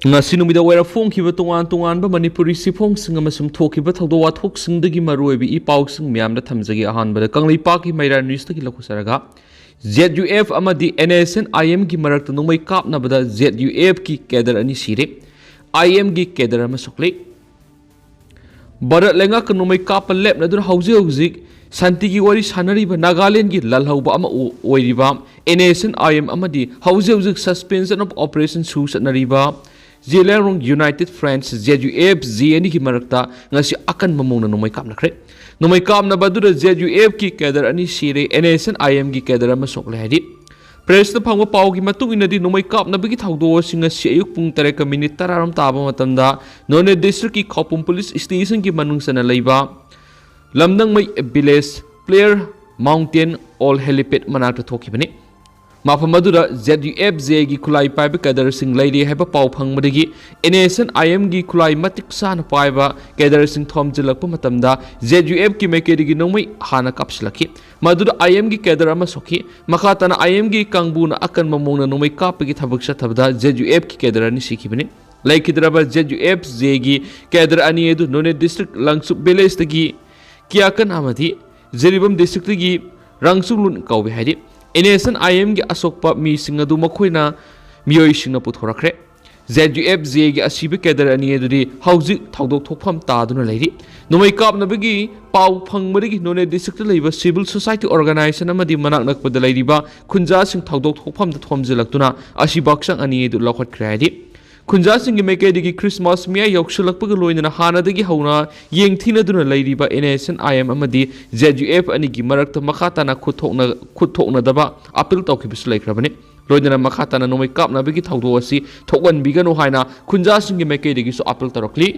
ngasi numida wera phongkhiba tongan tongan ba manipuri siphongsing amasum thokhiba thawdo wathoksingdagi maroibi i pausing myamda thamjagi ahanbada kanglipaki maira news tagi lakhusaraga ZUF amadi NSN IM gi marakta nungmai kapnabada ZUF ki kedar ani sire IM gi kedar ama sokle barat lenga kanumai kapal lep na dur hauzi santi gi wari sanariba Nagaland gi lalhauba ama oiriba NSN IM amadi hauzi suspension of operation su sanariba Zealand United Friends ZUF ZNI ki marakta ngasi akan mamuna numai kapnakhre numai kapna badura ZUF ki kedar ani sire NSN IM ki kedar ama sokle hadi press na phangwa paw gi matung inadi numai kapna bigi thawdo singa si ayuk pung 3 minute tararam taba matamda None district ki Khopum police station ki manung sana leiba lamdang mai village player mountain all helipad manakta thokibani Mafamadura ZUF gi kulai paiba kadar sing lady heba paw phangmadagi NSN IM gi kulai matik sana paiba kadar sing thom jilakpa matamda ZUF ki mekedigi nongmai hana kapsilakhre madura IM gi kadar ama sokhi makhatana IM gi kangbuna akan mamongna nongmai kapagi thabak sathabda ZUF ki kadar ani sikhibani laikidraba ZUF gi kadar ani edu None district Langsup village tagi kiakan amadi Zeribam district tagi Rangsulun kawbe hadi NSN IM gi asokpa mi singadu makhoina miyoi singna puthorakre ZUF gi asibi kedar ani edudi hauji thawdok thokpham taduna leiri numai kapnabagi paw phangmari None district leiba civil society organization amadi manak nakpada leiriba khunja sing thawdok thokpham da thomjilaktuna asibaksang ani edu lokhat kredi khunja sing gi mekedigi Christmas miya yoksulakpaga loinana hanadagi hauna yengthinaduna leiriba NSN IM amadi ZUF ani gi marakta makhatana khuthokna daba appeal tawkhibis laikhrabani loinana makhatana nomai kapna bigi thawdo asi thokwan bigano haina khunja sing gi mekedigi so appeal tarakli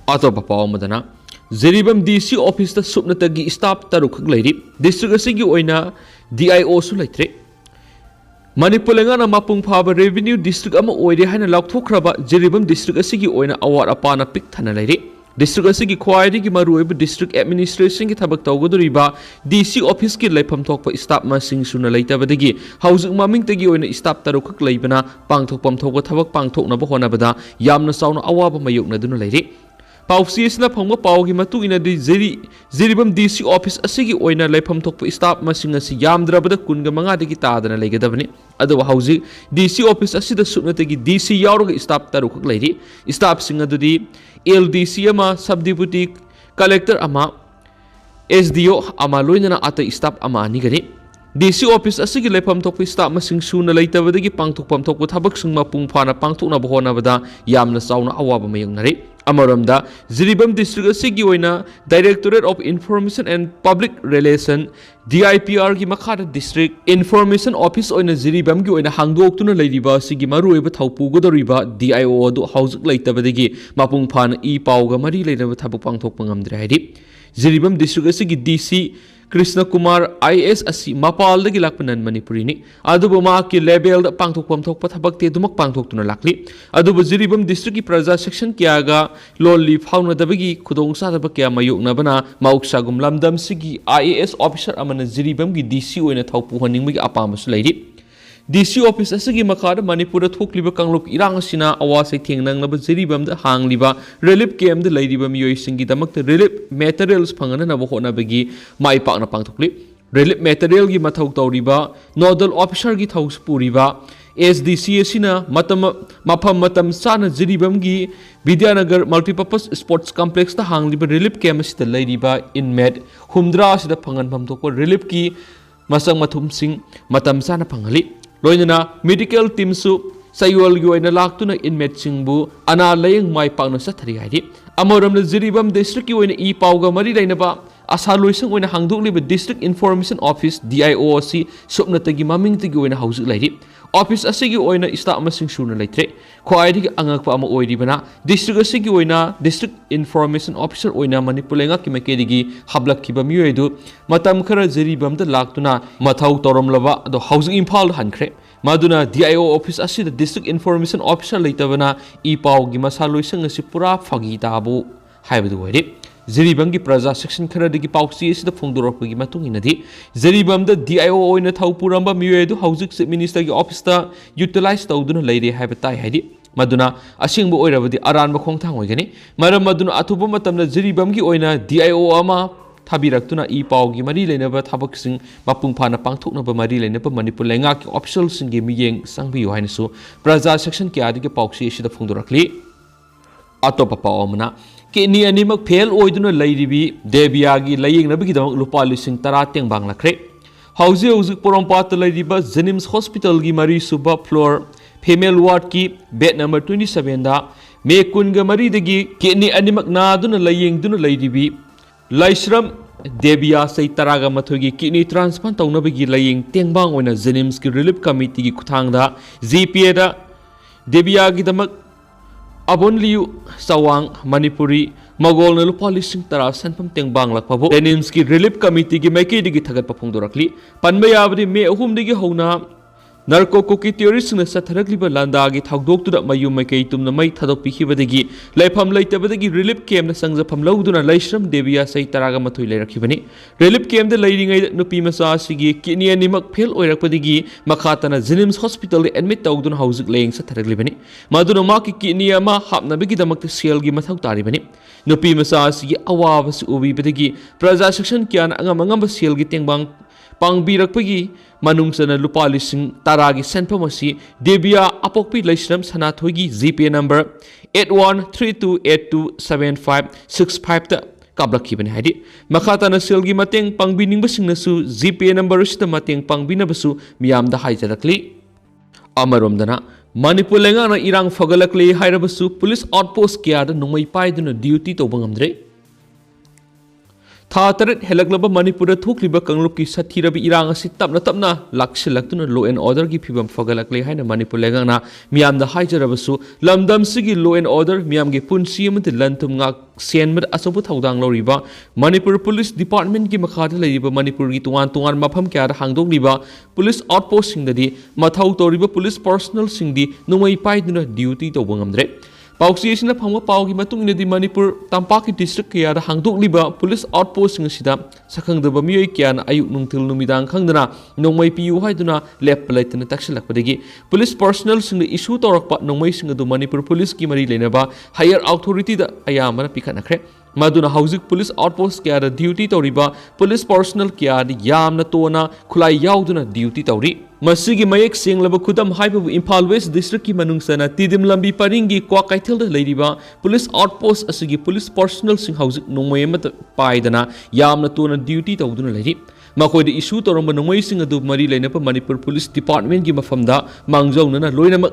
atoba pawamadana Zeribam DC office ta supnatagi staff tarukhak leiri district asigi oina DIO su laitre Manipur lengana mapung phaba revenue district ama oire haina lakthokraba Zeribam district asigi oina award apana pik thana leiri district asigi khwaidi gi maruiba district administration gi thabak tawgodoriba DC office ki leifam thokpa staff masing suna leitabadagi housing maming tagi oina staff tarukhak leibana pangthokpam thokwa thabak pangthoknaba honabada yamna sauna awaba mayokna duna leiri Pausi isna phangwa pawgi matu ina di Zeribam DC office asigi oina leifam thokpa staff masing asi yamdrabada kunga manga dagi tadana legadabani adawa hauji DC office asida supnatagi DC yauraga staff tarukhak leiri staff sing adudi LDC ama sub deputy collector ama SDO ama loinana ata staff ama ani gani DC office asigi leifam thokpa staff masing suna leitabadagi pangthokpam thokpa thabak singma pung phana pangthokna bahonabada yamna sauna awaba mayangnare Amaramda Zeribam district asigi oina Directorate of Information and Public Relation DIPR gi makhada district information office oina Zeribam gi oina hangdoktuna leiriba sigi maruiba thaupu godoriba DIO adu housing leitabadagi mapung phana I pawga mari leinaba thabuk pangthokpa ngamdre haidi Zeribam district asigi DC Krishna Kumar IS asi mapal dagi lakpanan Manipuri ni adubu ma ki level da pangthokpam thokpa thabak te dumak pangthoktuna lakli adubu Zeribam district ki praja section kiaga lolli fauna dabagi khudong sa dabak kya mayukna bana mauksagum lamdam sigi IAS officer amana Zeribam gi DC oina thaupu haningmi gi apamas leiri DC office asigi makhada Manipur thokliba kangluk irang asina awase thengnanglaba Zeribam da hangliba relief camp da leiriba miyoi singi damak relief materials phangana na bohona bagi mai pakna pangthokli relief material gi mathau tawriba nodal officer gi thaus puriba SDC asina matam sana Zeribam gi Vidyanagar multipurpose sports complex ta hangliba relief camp asida leiriba inmate humdra asida phangan phamthokpa relief ki masang mathum sing matam sana phangali Loinana medical team su sayol gi oina laktuna inmate singbu ana layeng mai pakna sathari haidi amoramna Zeribam district ki oina I pawga mari lainaba asa loisang oina hangdokliba district information office DIO si supnatagi maming tagi oina haujuk lairi office asigi oina staff masing suna laitre khwaidi angakpa ama oiribana district asigi oina district information officer oina Manipur lenga ki mekedigi hablakkiba miyoidu matam khara Zeribam da laktuna mathau toramlaba ado housing imphal hankhre maduna DIO office asida district information officer leitabana I paw gi masa loisang asi pura phagi tabu haibadu oiri Zeribam gi praja section khara dagi pausi asida phongdorapagi matung inadi Zeribam da DIO oina thau puramba miyoedu housing minister gi office ta utilize tawduna leire haiba tai haidi maduna asingbu oirabadi aranba khongthang oigani maram maduna athuba matamna jiribamgi oina DIO ama thabiraktuna I paugi mari leinaba thabaksing mapung phana pangthoknaba mari leinaba Manipur lengaki official singi miyeng sangbiyo hainasu praja section kya dige pauksi isida phungdorakli atopa paomna kini animak fail oiduna leiribi debiagi layingnabagi lupa lising 10 tengbang lakhre hauzi porompata leiriba Jenims Hospital gi mari suba floor female ward ki bed number 27 da me kunga mari dagi kini animak na duna layingduna leiribi Laisram Debia say taraga mathogi kidney transplant taunabagi laying tengbang oina Jenims ki relief committee gi kuthangda GPA da Debia gi damak abonliu sawang Manipuri magol na lupa lising 10 sanpam tengbang lakpabo Jenims ki relief committee gi maiki digi thagat paphungdorakli panbayabri me ahum digi hona narco cookie theories na satharakliba landagi thagdoktuda mayum maikei tumna mai thadokpikhibadagi laifam leitabadagi relief camp na sangjafam lauduna laisram Debia sai taraga mathoi leirakhibani relief camp da leiringai nupi macha sigi kidney animak fail oirakpadagi makhatana Jenims Hospital de admit tawduna hauzik leng satharaklibani maduna maki kidney ama hapnabagi damakta sel gi mathau taribani nupi macha sigi awabas ubibadagi praja section kyan angam sel gi tengbang pangbirakpagi manungsana lupa lising 10 gi senpam asi Debia apokpi laisram sanathogi GPA number 8132827565 ta kablakibani hadi makhatana selgi mateng pangbining basingnasu GPA number sita mateng pangbinabasu miyamda haijarakli amaromdana Manipur lengana irang fagalakli hairabasu police outpost kya da nungmai paiduna duty tawbangamdre Tha taret helaklaba Manipur thokliba kangluk ki sathirabi irang asi tapna lakshilakuna law and order gi phibam fagalakle haina Manipur lengana miyamda haijarabasu lamdam sigi law and order miyam gi punsi amati lantum ngak senmad asobu thaudang loriba Manipur Police Department gi makhada leiba Manipur gi tungan mafam kya hangdok liba police outpost singdadi mathau toriba police personnel singdi numai paiduna duty tawbangamdre Pauksiyasina phangwa paugi matung inadi Manipur tampaki district kaya da hangdok liba police outpost sida sakhangdaba miyoi kya na ayuk nungtil numidang khangdana nongmai piu haiduna leppalaitana taksilakpadagi police personnel singda issue torakpa nongmai singadu Manipur police ki mari lenaba higher authority da ayamana pikanakhre maduna hauzik police outpost kya da duty toriba police personnel kya da yamna tona khulai yauduna duty tori Masigi mayek senglaba khudam haibabu Imphal West District ki manungsana Tidim Lambi Paringi Kwakaithil da leiriba police outpost asigi police personnel sing hauzik nongmai amata paidana yamna tona duty tawduna leiri makhoi da issue toramba nongmai sing adu mari leinapa Manipur Police Department gi mafamda mangjawnana loinama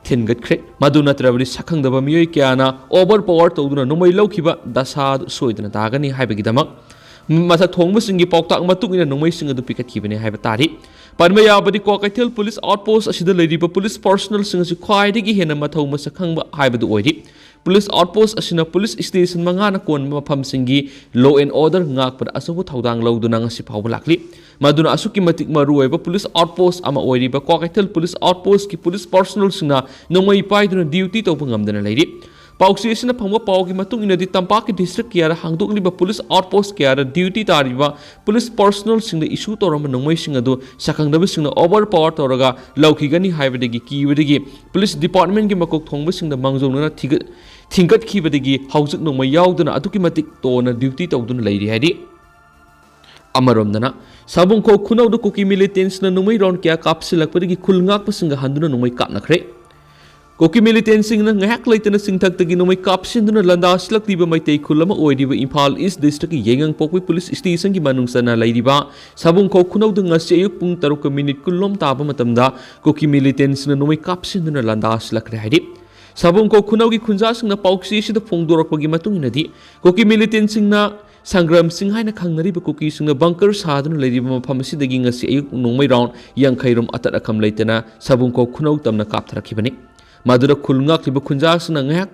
thingatkre maduna trabri sakhangdaba miyoi kyana overpower tawduna nongmai laukhiba dasa soidana dagani haibagi damak Masa thongba singi pauktak matuk ina nongmai sing adu pikatkibani haiba tari Panmayabadi Kwakaithil Police Outpost asida leiriba police personnel sing asi khwaidagi hena mathau masakhangba haibadu oiri Police Outpost asina police station mangana kon mafam singi law and order ngakpada asobu thaudang lauduna ngasi phawba lakli maduna asuki matik maruoiba police outpost ama oiriba Kwakaithil Police Outpost ki police personnel singna nongmai paiduna duty tawbangamdana leiri Pauksiyasina phangwa paugi matung inadi tampaki district kya hangdok liba police outpost kya duty tariba police personnel singda issue torama nongmai singadu sakhangdaba singna overpower toraga laukigani haibadagi kiwedagi police department gi makok thongba singda mangjonuna thingat khibadagi haujuk nongmai yauduna atuki matik tona duty tawduna leiri haidi amaromdana sabungko khunawdu kuki militants na nongmai round kya kapsilakpadagi khulngak pasinga handuna nongmai kapnakhre Koki militant singna ngahak leitana singthaktagi nomai kapsinduna landaslakliba maitai khulama oidiba Imphal East District ki yengang pokwi police station ki manungsana leiriba sabungko khunawdu ngasi ayuk pung 3 minute kulom taba matamda koki militant singna nomai kapsinduna landaslakre haidi sabungko khunawgi khunja singna pauksi sida phongdorakpagi matung inadi koki militant singna Sangram Singh haina khangnariba koki singna bunker saduna leiriba mafam asidagi ngasi ayuk nongmai round yangkhairum atat akham leitana sabungko khunaw tamna kaptharakhibani Madura khulngak liba khunjak sina ngak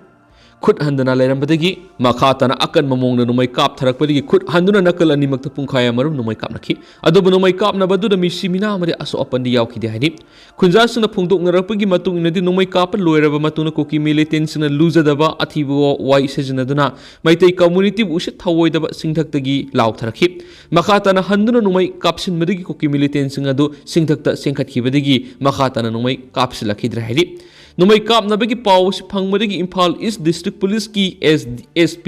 khut handana leirambadagi makhatana akan mamongna numai kap tharakpadagi khut handuna nakal animakta pungkhaya marum numai kap nakhi adobu numai kap na baduda misimina amari aso apandi yauki de haidi khunjak sina phongdok narakpagi matung inadi numai kap loiraba matuna koki militant sina luzadaba athibu wai sejinaduna maitai community bu usit thawoidaba singthaktagi law tharakhi makhatana handuna numai kapsin madagi koki militant singa do singthakta sengkhatkibadagi makhatana numai kapsilakhi dra haidi ꯅꯣꯡꯃꯩ ꯀꯥꯞꯅꯕꯒꯤ ꯄꯥꯎ ꯑꯁꯤ ꯐꯪꯕꯗꯒꯤ ꯏꯝꯐꯥꯜ ꯏꯁ district ꯄꯨꯂꯤꯁꯀꯤ SP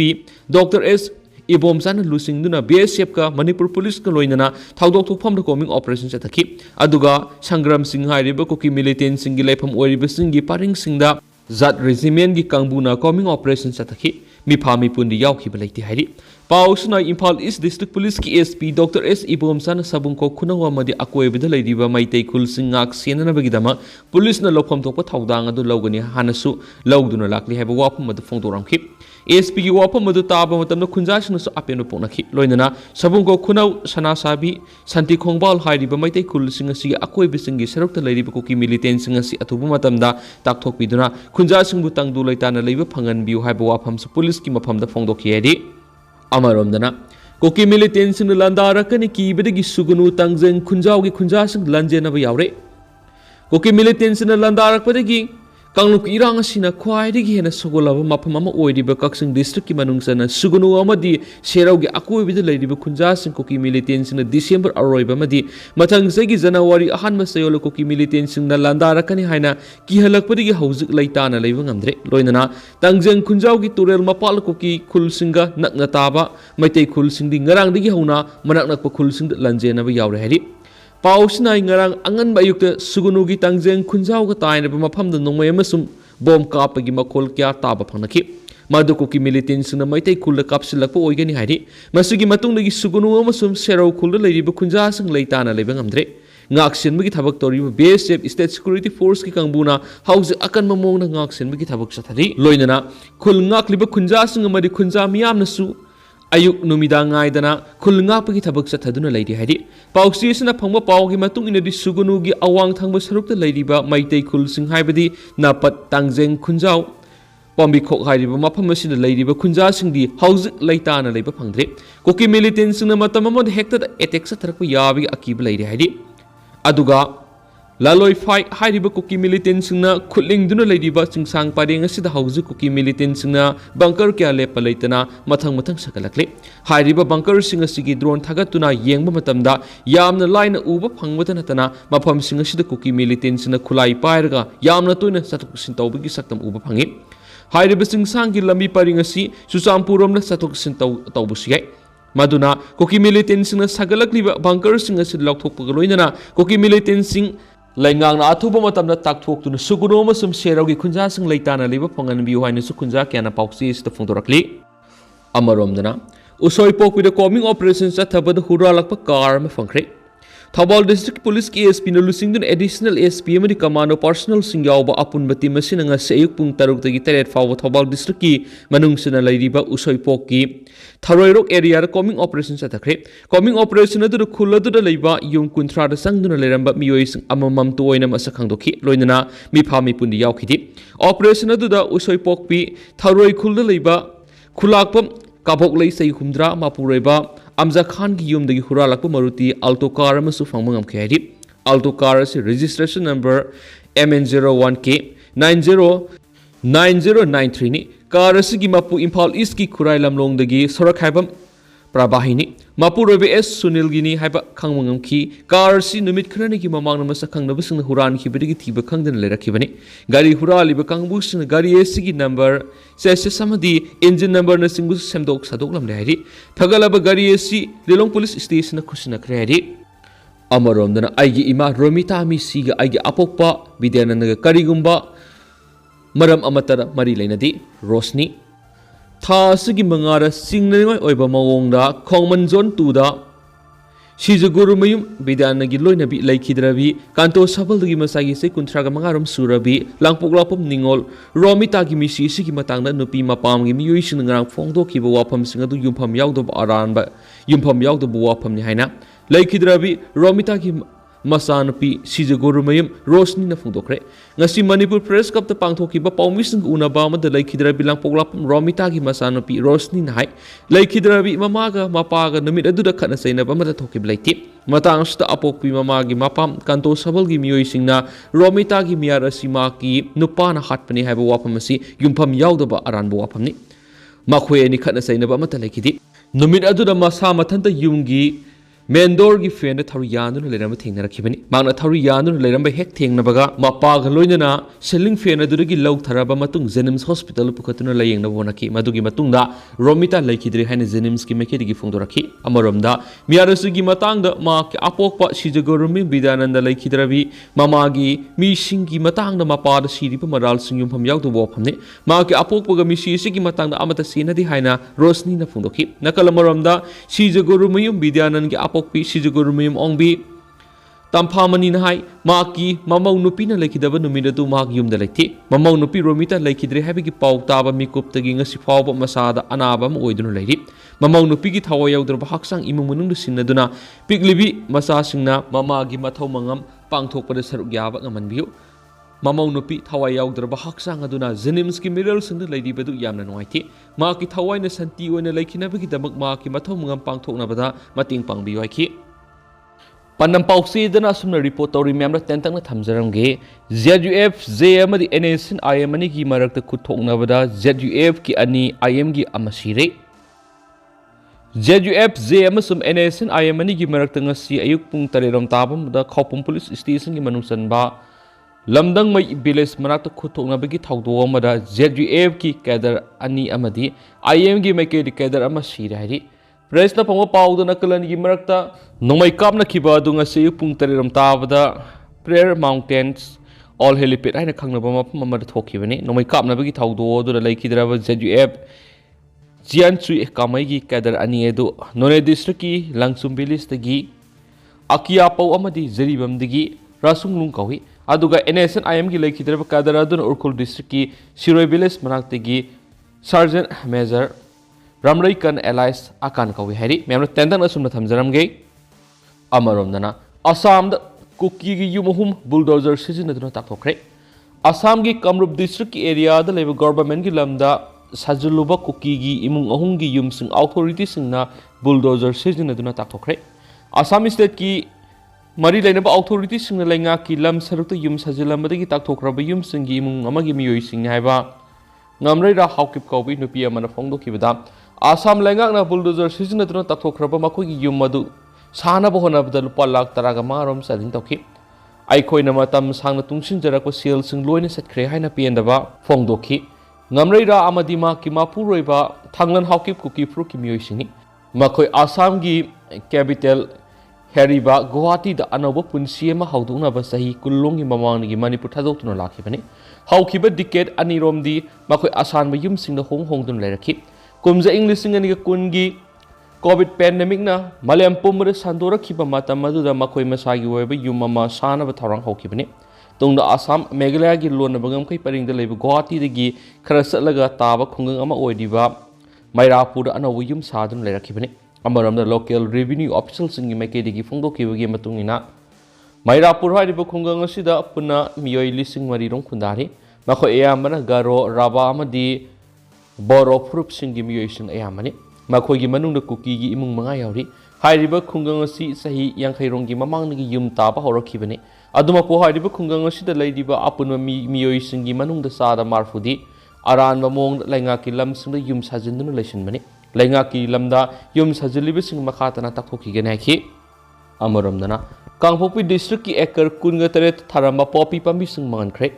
doctor S ꯏꯕꯣꯝꯆꯥꯅ ꯂꯨꯆꯤꯡꯗꯨꯅ BSFꯀ Manipur ꯄꯨꯂꯤꯁꯀ ꯂꯣꯏꯅꯅ ꯊꯧꯗꯣꯛ ꯊꯣꯛꯐꯝꯗ ꯀꯣꯃꯤꯡ operation ꯆꯠꯊꯈꯤ ꯑꯗꯨꯒ ꯁꯪꯒ꯭ꯔꯥꯝꯁꯤꯡ ꯍꯥꯏꯔꯤꯕ cookie ꯃꯤꯂꯤꯇꯦꯟꯁꯤꯡꯒꯤ ꯂꯩꯐꯝ ꯑꯣꯏꯔꯤꯕꯁꯤꯡꯒꯤ ꯄꯔꯤꯡꯁꯤꯡꯗ ꯖꯥꯠ ꯔꯦꯖꯤꯃꯦꯟꯒꯤ ꯀꯥꯡꯕꯨꯅ ꯀꯣꯃꯤꯡ ꯑꯣꯄꯔꯦꯁꯟ ꯆꯠꯊꯈꯤ ꯃꯤꯐꯥ ꯃꯤꯄꯨꯟꯗꯤ ꯌꯥꯎꯈꯤꯕ ꯂꯩꯇꯦ ꯍꯥꯏꯔꯤ ꯄꯥꯎꯁꯤꯅ ꯏꯝꯐꯥꯜ ꯏꯁ ꯗꯤꯁꯇ꯭ꯔꯤꯛ ꯄꯨꯂꯤꯁꯀꯤ SP ꯗꯣꯛꯇꯔ S ꯏꯕꯣꯝꯆꯥꯅ ꯁꯕꯨꯡꯈꯣꯛ ꯈꯨꯅꯧ ꯑꯃꯗꯤ ꯑꯀꯣꯏꯕꯗ ꯂꯩꯔꯤꯕ ꯃꯩꯇꯩ ꯈꯨꯜꯁꯤꯡ ꯉꯥꯛ ꯁꯦꯟꯅꯅꯕꯒꯤꯗꯃꯛ ꯄꯨꯂꯤꯁꯅ ꯂꯧꯐꯝ ꯊꯣꯛꯄ ꯊꯧꯗꯥꯡ ꯑꯗꯨ ꯂꯧꯒꯅꯤ ꯍꯥꯟꯅꯁꯨ ꯂꯧꯗꯨꯅ ꯂꯥꯛꯂꯤ ꯍꯥꯏꯕ ꯋꯥꯐꯝ ꯑꯗꯨ ꯐꯣꯡꯗꯣꯛꯔꯝꯈꯤ SPꯒꯤ ꯋꯥꯐꯝ ꯑꯗꯨ ꯇꯥꯕ ꯃꯇꯝꯗ ꯈꯨꯟꯖꯥꯁꯤꯡꯅꯁꯨ ꯑꯄꯦꯟꯕ ꯄꯣꯛꯅꯈꯤ ꯂꯣꯏꯅꯅ ꯁꯕꯨꯡꯈꯣꯛ ꯈꯨꯅꯧ ꯁꯅꯥꯁꯥꯕꯤ ꯁꯥꯟꯇꯤ ꯈꯣꯡꯕꯥꯜ ꯍꯥꯏꯔꯤꯕ ꯃꯩꯇꯩ ꯈꯨꯜꯁꯤꯡ ꯑꯁꯤꯒꯤ ꯑꯀꯣꯏꯕꯁꯤꯡꯒꯤ ꯁꯔꯨꯛꯇ ꯂꯩꯔꯤꯕ ꯀꯨꯀꯤ ꯃꯤꯂꯤꯇꯦꯟꯁꯤꯡ ꯑꯁꯤ ꯑꯊꯨꯕ ꯃꯇꯝꯗ ꯇꯥꯛꯊꯣꯛꯄꯤꯗꯨꯅ ꯈꯨꯟꯖꯥꯁꯤꯡꯕꯨ ꯇꯪꯗꯨ ꯂꯩꯇꯥꯅ ꯂꯩꯕ ꯐꯪꯍꯟꯕꯤꯌꯨ ꯍꯥꯏꯕ ꯋꯥꯐꯝꯁꯨ ꯄꯨꯂꯤꯁꯀꯤ ꯃꯐꯝꯗ ꯐꯣꯡꯗꯣꯛꯈꯤ ꯍꯥꯏꯗꯤ ꯑꯃꯔꯣꯝꯗꯅ ꯀꯨꯀꯤ ꯃꯤꯂꯤꯇꯦꯟꯁꯤꯡꯅ ꯂꯥꯟꯗꯥꯔꯛꯀꯅꯤ ꯀꯤꯕꯗꯒꯤ ꯁꯨꯒꯅꯨ ꯇꯥꯡꯖꯪ ꯈꯨꯟꯖꯥꯎꯒꯤ ꯈꯨꯟꯖꯥꯁꯤꯡ ꯂꯥꯟꯖꯦꯟꯅꯕ ꯌꯥꯎꯔꯦ ꯀꯨꯀꯤ ꯃꯤꯂꯤꯇꯦꯟꯁꯤꯡꯅ ꯂꯥꯟꯗꯥꯔꯛꯄꯗꯒꯤ कांगलुप इरांग असिना ख्वाइदगी हेना सगोलाबा मफम अमा ओइरिबा कक्सिंग डिस्ट्रिक्ट की मनुंगसना सुगुनु अमदी सेरावगी अकोइबिदा लैरिबा खुंजासिंग कोकी मिलिटेंसिंग डिसेंबर अरोइबा मदी मथंग सेगी जनवरी अहानबा सयोलो कोकी मिलिटेंसिंग ना लांदारकनी हाइना किहलकपदिगी हौजिक लैताना लैबा ngamdre लोइनना तंगजंग खुंजावगी तुरेल मपाल कोकी खुलसिंगा नकना ताबा मैतै खुलसिंगदी ngarangdigi हौना मनकनकपा खुलसिंग लंजेनबा यावरे हारि पाउसना ngarang angan bayukta sugunugi tangjeng khunjauga tainaba mafamda nongmai amasum bom kapagi makhol kya taba phanaki maduko ki militant sina maitai khulda kapsilakpa oigani hairi masugi matungdagi sugunu amasum serau khulda leiriba khunja sing leitana leiba ngamdre ngaksinbagi thabak toriba BSF state security force ki kangbuna hauze akan mamongna ngaksinbagi thabak sathari loinana khul ngakliba khunja sing amadi khunja miyamna su ayuk numidang ngaidana khul ngakpagi thabak sathaduna leiri hairi पाउसी फंग पाव की सुगुनु की अवांग थंग सरुक लेरिबा मैतै खुल सिंह हाइबदी नापत तांगजेंग खुंजाव पाम्बी खोक हाइरिबा मफम असिदा लेरिबा खुंजासिंगदी हौजिक लैताना लेबा फंगद्रे कोकी militant सिंगना मतम अमद Hector attack सथरक याबी Aqib लेरि हाइरि अदुगा लालोय phi हाइरिबा कोकी militant सिंगना खुलिंगदुना लेरिबा सिंगसांग पारेंग असिदा हौजिक कोकी मिलिटेंट सिंगना बंकर क्या लेपा लेतना मथंग मथंग सकलकले हाइरिबा बंकर सिंग असिगी ड्रोन थागतुना येंगबा मतमदा यामना लाइन उबा फंगबदा नतना मफम सिंग असिदा कोकी मिलिटेंट सिंगना खुलाई पाइरगा यामना तोइना सतुक सिन तौबगी सक्तम उबा फंगे हाइरिबा सिंगसांगी लंबी पारिंग असि सुचामपुरमना सतुक सिन तौबसु याय मदुना कोकी मिलिटेंट सिंगना सगलकलिबा बंकर सिंग असि लौथोकपगा लोइनना कोकी मिलिटेंट सिंग लैंगांग अथुबा मतमदा ताकथोक्तुना सुगुनु अमसुम सेरावगी खुंजासिंग लैताना लेबा फंगनबियु हाइनसु खुंजा क्याना पाउसी सिदा फोंदोरकली अमरोमदना उसोई पोकविदा कॉमिंग ऑपरेशन चथबद हुरालकपा कार में फंखरे थौबाल डिस्ट्रिक्ट पुलिस की एसपी न लुसिंगदुन एडिशनल एसपी अमदी कमांडो पर्सनल सिंग यावबा अपुनबती मसिना ngasi ayuk pung 6 tagi 3 फाव थौबाल डिस्ट्रिक्ट की मनुंगसिना लैरिबा उसोई पोक की थरोइरोक एरिया दा कॉमिंग ऑपरेशन चथखरे कॉमिंग ऑपरेशन अदु खुलदुदा लैबा युम कुंथ्रा दा संगदुना लैरंबा मियोइसिंग अममम तोइना मसखंगदोखि लोइनना मिफा मिपुंदी यावखिदि ऑपरेशन अदु दा उसोई पोक पी थरोइ खुलदा लैबा खुलाकपम काबोक लै सै हुमद्रा मापुरेबा अमजा खान की युमदगी हुरालकपा मरुति अल्टो कार अमसु फंगबा ngamkhai हारि अल्टो कार से रजिस्ट्रेशन नंबर MN01K 909093 नि कार असगी मपु इम्फाल ईस्ट की खुराई लमलोंगदगी सोरक हाइबम प्रबाहिनी मापुरोबे एस सुनील गिनी हाइबा खांगमंगमखी कार सी नुमित खरनी की ममांग नमसा खांगनबसिंग हुरान खिबदगी थिबा खांगदन लेरखिबनी गाड़ी हुरालिबा कांगबुसिंग गाड़ी एसगी नंबर सेसे समदी इंजिन नंबर न सिंगु सेमदोक सदोक लमले हारि थगलबा गाड़ी एसी लिलोंग पुलिस स्टेशन खुसिना खरे हारि अमरोमदना आइगी इमा रोमिता मी सीगा आइगी अपोक्पा विद्यानंदगा करिगुंबा मरम अमतर मरी लेनदी रोशनी थासगी मंगारा सिंगनोय ओइबा मवोंगदा खोंगमन जोन 2 दा सिजगुरुमयुम विद्यानगी लोइनबी लैखिद्रबी कांतो सबलदगी मसागी से कुंथ्रागा मंगारम सुरबी लांगपोगलापम निंगोल रोमितागी मिसी सिगी मतंगदा नुपी मपामगी मियुइसिन ngarang फोंगदोखिबा वाफम सिंग अदु युमफम यावदब आरानबा युमफम यावदब वाफमनि हाइना लैखिद्रबी रोमितागी मसानुपी सिजगुरुमयुम रोशनी न फोंदोखरे ngasi manipur press cup ta pangthokiba paumising unaba amada laikhidra bilang poglapam romita gi masanupi roshni na hai laikhidra bi mamaga mapaga numit adu da khana saina ba mata thokib laiti matang sta apokpi mama gi mapam kanto sabal gi miyoi singna romita gi miyara sima ki nupa na hatpani haiba wapam asi yumpham yaudaba aran bo wapam ni makhoi ani khana saina ba mata laikhidi numit adu da masa mathanta yumgi Mendor gi fen thari yanu leram thengna rakhibani magna thari yanu leram hek thengna baga mapaga loinana selling fen adurigi log tharaba matung Jenims Hospital pukhatuna layengna bonaki madugi matungda Romita laikidri haina Jenims ki mekedi gi phongdorakhi amaromda miarasu gi matangda ma ki apokpa sijagorumi bidananda laikidrabi mamagi mi singi matangda mapada siripa maral singyum pham yawdu bo phamne ma ki apokpa ga mi sigi matangda amata sinadi haina Rosni na phongdokhi nakalamaromda sijagorumi bidanan gi pokpi sijagurumim ongbi tamphamani nahai maki mamau nupi na lekidaba numida tu mak yumda lekti mamau nupi Romita lekidre habigi pau taba mikup tagi ngasi fawba masada anaba ma oidunu leiri mamau nupi gi thawa yawdra haksang imung munung sinaduna piglibi masa singna mamagi mathau mangam pangthokpada saruk yaba ngamanbiu mamau nupi thawai yawdra haksang aduna Jenims ki miral singda leidi bedu yamna noiti maki thawai na santi oina lekhinabagi damak maki mathau mangam pangthoknabada mating pangbiu aiki Panam pausi dana sumna report tori memra tentang na thamjaramge ZUF J amadi NS IM ani ki marakta khuthoknabada ZUF ki ani IM gi amasire ZUF J amasum NS IM ani gi marakta ngasi ayuk pung tareram tabam da khopum police station gi manungsanba lamdang mai village manakta khuthoknabagi thawdo amada ZUF ki cadre ani amadi IM gi maike di cadre amasire hari Presna pangwa pau na kalan gi marakta nomai kapna khiba dunga se pung tareram tabada Prayer Mountains all helipad haina khangnaba mapam amada thokhibani nomai kapna bagi thawdo dura laikhidraba ZUF Jianchui kamai gi kadar ani edu None district ki Langsum village tagi Akia pau amadi Jeribam digi Rasunglung kawi aduga NSN IM gi laikhidraba kadar adun Urkul district ki Siroi village manak tagi Sergeant Major Ramraikan Allies akan kawi hari memra tendang na sumna thamjaramge amaromdana Assam da Kuki gi yumuhum Bulldozer sijinaduna takthokhre Assam gi Kamrup district ki area da leba government gi lamda sajuluba Kuki gi imung ahum gi yumsing authority singna Bulldozer sijinaduna takthokhre Assam state ki mari lainaba authority singna lainga ki lam sarukta yum sajilamada gi takthokraba yumsing gi imung amagi miyoi sing haiba ngamrai ra haukip kaubi nupi amana phongdokibada Assam lengakna Bulldozer sijinaduna takthokraba makhoi gi yum madu sanaba honabada lupa lakh taraga marom sadin tokhi aikoina matam sangna tungsinjarakwa sel sing loina satkhre haina pendaba phongdokhi ngamrai ra amadi ma ki mapuroiba thanglan haukip kuki fru ki miyoi singi makhoi Assam gi capital heriba Guwahati da anoba punsi ma hauduna ba sahi kullong gi mamang gi Manipur thadokuna lakhibani haukiba decade aniromdi makhoi asan ba yum singna hongdun lerakhi kumja English singani ga kungi COVID pandemic na Malayam pumra sandora khiba matam maduda makhoi masagi oiba yumama sana ba tharang haukibani tungda Assam Meghalaya gi lona bangam kai paringda leiba Guwahati dagi khara satlaga taba khungang ama oidiba Mairapur anawu yum sadun lerakibani amaramda local revenue official singi maike dagi phongdokibagi matungina Mairapur hariba khungang asida puna miyoi lising marirong khundari makhoi ayambana Garo Raba amadi Boro Furup singi miyoi sing ayamani makhoi gi manungda Kuki gi imung manga yauri hairiba khungang asi sahi yangkhairong gi mamang gi yum taba horakhibani aduma po hairiba khungang asida leidiba apunwa miyoi singi manungda sada marfudi aran mamong lainga ki lam singda yum sajinduna leisinbani lainga ki lamda yum sajiliba sing makhatana takhokhi genaki amaramdana Kangpokpi district ki ekar kunga taret tharamba popi pambi sing mangankre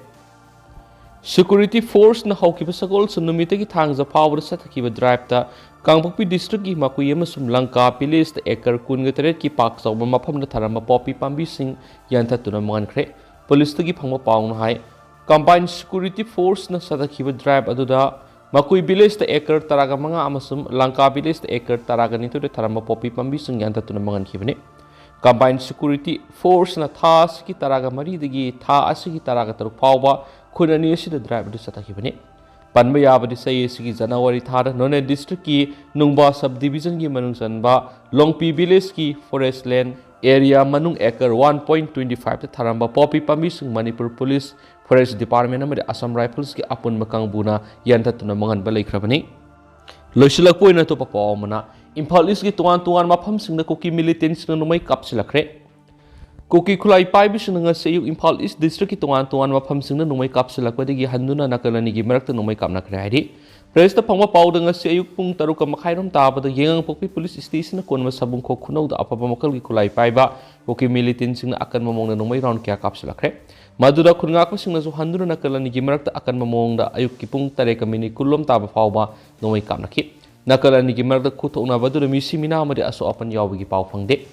Security force na haukiba sagol sunumita ki thangja power sathakiba drive ta Kangpokpi district ki makui amasum Langka village ta ekar kunga taret ki pak sawba mafam na tharamba popi pambi sing yanthatuna mangankre police ta ki phangma paung hai combined security force na sathakiba drive aduda makui village ta ekar taraga manga amasum Langka village ta ekar taraga nitu de tharamba popi pambi sing yanthatuna mangankibane Combined security force na thas ki taraga mari dagi tha asigi taraga taruk phawba khunani asida drive du satakibani panba yabadi sai asigi January thada None district ki Nungba sub division ki manung sanba Longpi village ki forest land area manung acre 1.25 ta tharamba popi pambi sing Manipur police forest department amade Assam rifles ki apun makang buna yantatuna mangan balai khrabani loisilak poina to papawmana Imphal East ki tuan mafam singna Kuki militant singna numai kapsilakhre Kuki khulai paibisina ngasi ayuk Imphal East District ki tongan mafamsingna nungmai kapsilakpadagi handuna nakalanigi marakta nungmai kapnakhre haidi. Presta phangwa pauda ngasi ayuk pung 7:30 tabada yengang pokpi police station konma sabungkho khunauda apaba makalgi khulai paiba kuki militant singna akan mamongna nungmai round kya kapsilakre. Maduda khungakpa singna su handuna nakalanigi marakta akan mamongda ayuk ki pung 3 kulom taba fauba nungmai kapnakhi. Nakalanigi marakta khuthokna badura misi mina amadi aso apan yawbagi pau phangde.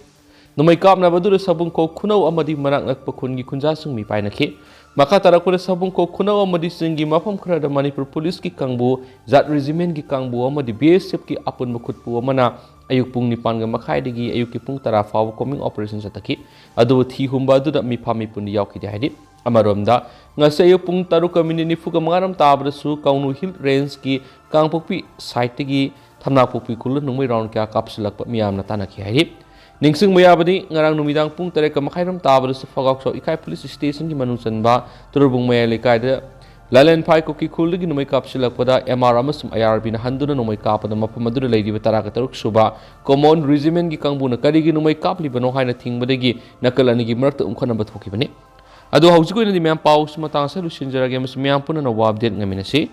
Numai kapna badura sabungkho khunau amadi manak nakpa khungi khunjasung mi painakhi. Maka tarakura sabungkho khunau amadi singi mafam khrada Manipur Police ki kangbu, Zat Regiment ki kangbu amadi BSF ki apun makhutpu amana ayuk pung 9 ga makhaidagi ayuk ki pung 10 faw coming operation satakhi. Adu thi humba adu da mi phami pun yawki haidi. Amaromda ngase ayuk pung 7:40 ga mangaram tabrasu Kaunu Hill Range ki kangpokpi site gi thamnakpokpi kulun nungmai round kya kapsilakpa miyamna tanakhi haidi. Ningsing mayabadi ngarang numidang pung 3:30 tabada sa Fagakso Ikay Police Station ki manungsan ba turubong maya likay da Lalen Pai Kuki Kuligi numay kapsilakpada MR amasum IRB na handuna numay kapada mapamadura lady batara kataruk suba Common Regiment ki kangbu na karigi numay kapli ba nohay na tingbadagi nakalanigi marakta umkana bathoki bani. Ado hausiko na di mayang paus matang sa Lucinjara mas mayang po na nawabdit ngamin na si